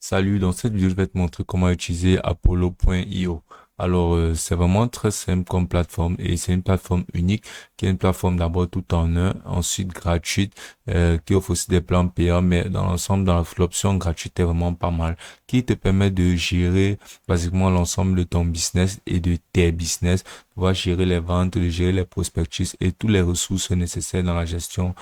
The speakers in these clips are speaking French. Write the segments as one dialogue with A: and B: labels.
A: Salut, dans cette vidéo, je vais te montrer comment utiliser Apollo.io. Alors, c'est vraiment très simple comme plateforme et c'est une plateforme unique qui est une plateforme d'abord tout en un, ensuite gratuite, qui offre aussi des plans payants, mais dans l'ensemble, dans l'option gratuite est vraiment pas mal, qui te permet de gérer basiquement l'ensemble de ton business et de tes business, pouvoir gérer les ventes, de gérer les prospectus et toutes les ressources nécessaires dans la gestion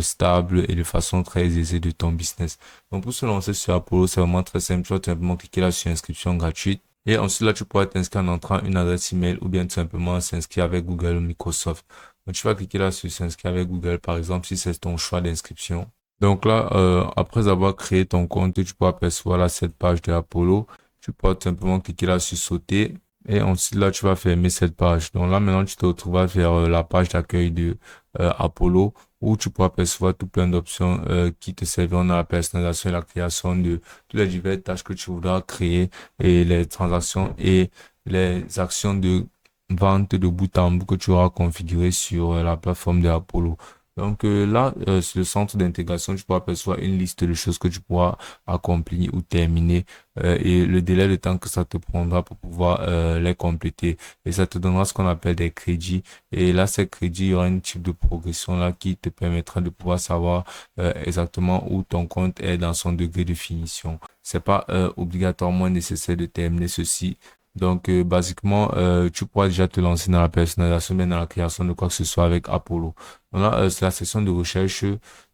A: stable et de façon très aisée de ton business. Donc pour se lancer sur Apollo, c'est vraiment très simple. Tu vas tout simplement cliquer là sur inscription gratuite. Et ensuite là, tu pourras t'inscrire en entrant une adresse email ou bien tout simplement s'inscrire avec Google ou Microsoft. Donc tu vas cliquer là sur s'inscrire avec Google par exemple si c'est ton choix d'inscription. Donc là, après avoir créé ton compte, tu pourras apercevoir là cette page de Apollo. Tu pourras tout simplement cliquer là sur sauter. Et ensuite là, tu vas fermer cette page. Donc là, maintenant, tu te retrouves vers la page d'accueil de Apollo où tu pourras percevoir tout plein d'options qui te serviront dans la personnalisation et la création de toutes les diverses tâches que tu voudras créer et les transactions et les actions de vente de bout en bout que tu auras configurées sur la plateforme de Apollo. Donc là, sur le centre d'intégration, tu pourras percevoir une liste de choses que tu pourras accomplir ou terminer et le délai de temps que ça te prendra pour pouvoir les compléter. Et ça te donnera ce qu'on appelle des crédits. Et là, ces crédits, il y aura un type de progression là qui te permettra de pouvoir savoir exactement où ton compte est dans son degré de finition. C'est pas obligatoirement nécessaire de terminer ceci. Donc, basiquement, tu pourras déjà te lancer dans la personnalisation, bien dans la création de quoi que ce soit avec Apollo. Donc là, c'est la section de recherche.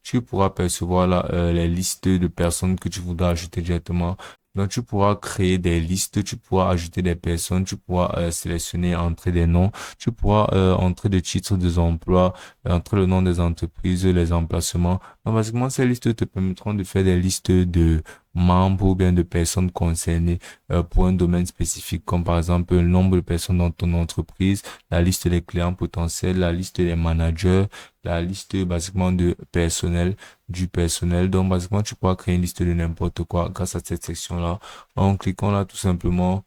A: Tu pourras percevoir là les listes de personnes que tu voudras ajouter directement. Donc, tu pourras créer des listes, tu pourras ajouter des personnes, tu pourras sélectionner, entrer des noms, tu pourras entrer des titres des emplois, entrer le nom des entreprises, les emplacements. Donc, basiquement, ces listes te permettront de faire des listes de membres ou bien de personnes concernées pour un domaine spécifique, comme par exemple le nombre de personnes dans ton entreprise, la liste des clients potentiels, la liste des managers, la liste basiquement de personnel, du personnel. Donc, basiquement, tu pourras créer une liste de n'importe quoi grâce à cette section-là. En cliquant là, tout simplement,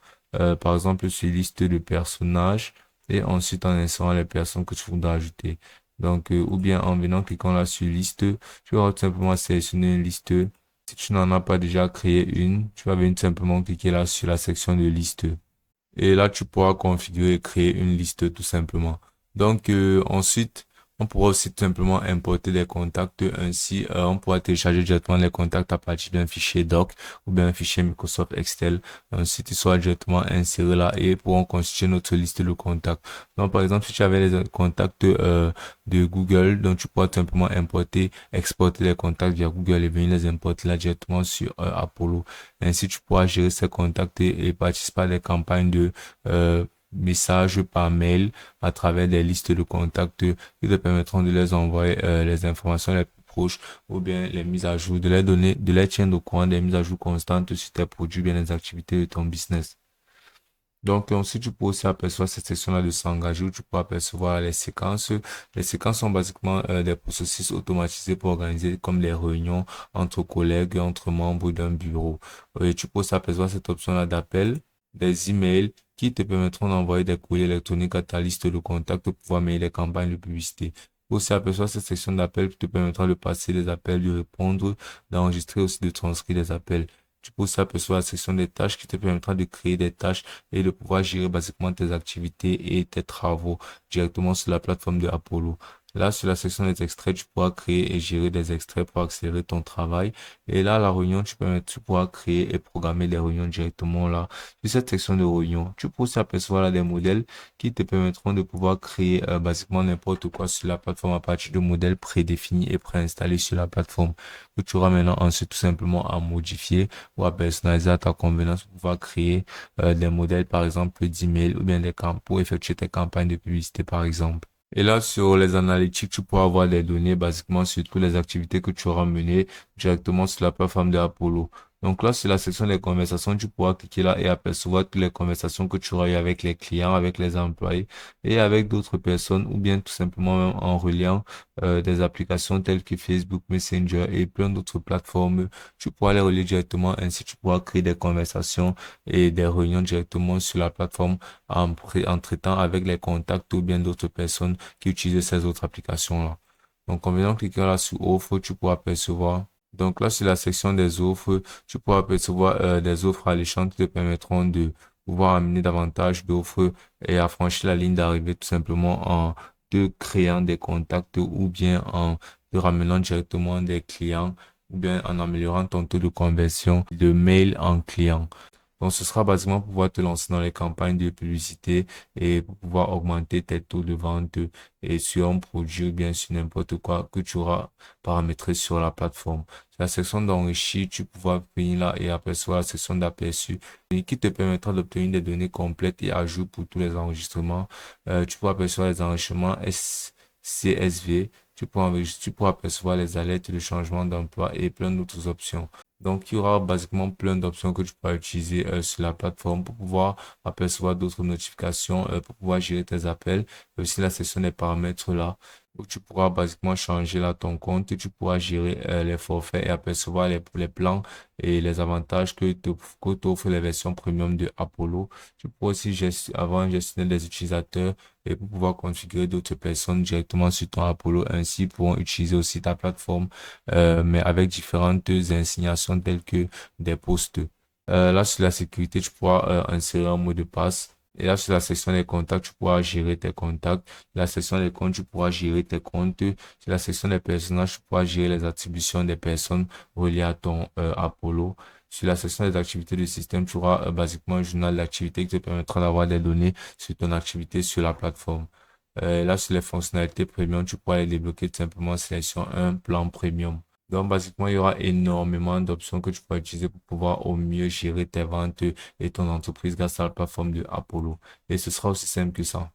A: par exemple, sur liste de personnages et ensuite en insérant les personnes que tu voudras ajouter. Donc, ou bien en venant, cliquant là sur liste, tu vas tout simplement sélectionner une liste. Si tu n'en as pas déjà créé une, tu vas venir tout simplement cliquer là sur la section de liste. Et là, tu pourras configurer et créer une liste tout simplement. Donc, ensuite, on pourra aussi tout simplement importer des contacts. Ainsi, on pourra télécharger directement les contacts à partir d'un fichier doc ou bien un fichier Microsoft Excel. Ensuite, il sera directement inséré là et pourront constituer notre liste de contacts. Donc, par exemple, si tu avais les contacts de Google, donc tu pourras tout simplement importer, exporter les contacts via Google et venir les importer là directement sur Apollo. Ainsi, tu pourras gérer ces contacts et participer à des campagnes de messages par mail à travers des listes de contacts qui te permettront de les envoyer les informations les plus proches ou bien les mises à jour, de les donner, de les tiendre au courant des mises à jour constantes sur tes produits, bien les activités de ton business. Donc, ensuite, tu peux aussi apercevoir cette section-là de s'engager où tu peux apercevoir les séquences. Les séquences sont basiquement des processus automatisés pour organiser comme les réunions entre collègues, entre membres d'un bureau. Et tu peux aussi apercevoir cette option-là d'appel, des emails qui te permettront d'envoyer des courriers électroniques à ta liste de contacts pour pouvoir mener les campagnes de publicité. Tu peux aussi apercevoir cette section d'appel qui te permettra de passer des appels, de répondre, d'enregistrer aussi, de transcrire des appels. Tu peux aussi apercevoir la section des tâches qui te permettra de créer des tâches et de pouvoir gérer basiquement tes activités et tes travaux directement sur la plateforme de Apollo. Là, sur la section des extraits, tu pourras créer et gérer des extraits pour accélérer ton travail. Et là, la réunion, tu pourras créer et programmer des réunions directement là. Sur cette section de réunion, tu peux aussi apercevoir là des modèles qui te permettront de pouvoir créer basiquement n'importe quoi sur la plateforme à partir de modèles prédéfinis et préinstallés sur la plateforme que tu auras maintenant ensuite tout simplement à modifier ou à personnaliser à ta convenance pour pouvoir créer des modèles, par exemple, d'email ou bien des campagnes pour effectuer tes campagnes de publicité, par exemple. Et là, sur les analytiques, tu pourras avoir des données basiquement sur toutes les activités que tu auras menées directement sur la plateforme de Apollo. Donc là, sur la section des conversations, tu pourras cliquer là et apercevoir toutes les conversations que tu auras eues avec les clients, avec les employés et avec d'autres personnes ou bien tout simplement même en reliant des applications telles que Facebook, Messenger et plein d'autres plateformes. Tu pourras les relier directement. Ainsi, tu pourras créer des conversations et des réunions directement sur la plateforme en traitant avec les contacts ou bien d'autres personnes qui utilisent ces autres applications-là. Donc, en venant cliquer là sur offre, tu pourras percevoir Donc là, sur la section des offres, tu pourras percevoir des offres alléchantes qui te permettront de pouvoir amener davantage d'offres et affranchir la ligne d'arrivée tout simplement en te créant des contacts ou bien en te ramenant directement des clients ou bien en améliorant ton taux de conversion de mail en client. Donc, ce sera basiquement pour pouvoir te lancer dans les campagnes de publicité et pour pouvoir augmenter tes taux de vente et sur un produit ou bien sur n'importe quoi que tu auras paramétré sur la plateforme. La section d'enrichir, tu pourras venir là et apercevoir la section d'aperçu et qui te permettra d'obtenir des données complètes et ajouts pour tous les enregistrements. Tu pourras apercevoir les enregistrements CSV. Tu pourras apercevoir les alertes de changement d'emploi et plein d'autres options. Donc, il y aura basiquement plein d'options que tu pourras utiliser sur la plateforme pour pouvoir apercevoir d'autres notifications, pour pouvoir gérer tes appels. Et aussi la section des paramètres là, où tu pourras basiquement changer là ton compte et tu pourras gérer les forfaits et apercevoir les plans et les avantages que t'offrent les versions premium de Apollo. Tu pourras aussi avoir un gestionnaire des utilisateurs et pour pouvoir configurer d'autres personnes directement sur ton Apollo. Ainsi, ils pourront utiliser aussi ta plateforme mais avec différentes insignations telles que des postes. Là, sur la sécurité, tu pourras insérer un mot de passe. Et là, sur la section des contacts, tu pourras gérer tes contacts. La section des comptes, tu pourras gérer tes comptes. Sur la section des personnages, tu pourras gérer les attributions des personnes reliées à ton Apollo. Sur la section des activités du système, tu auras basiquement un journal d'activité qui te permettra d'avoir des données sur ton activité sur la plateforme. Là, sur les fonctionnalités premium, tu pourras les débloquer tout simplement en sélection un plan premium. Donc, basiquement, il y aura énormément d'options que tu pourras utiliser pour pouvoir au mieux gérer tes ventes et ton entreprise grâce à la plateforme de Apollo. Et ce sera aussi simple que ça.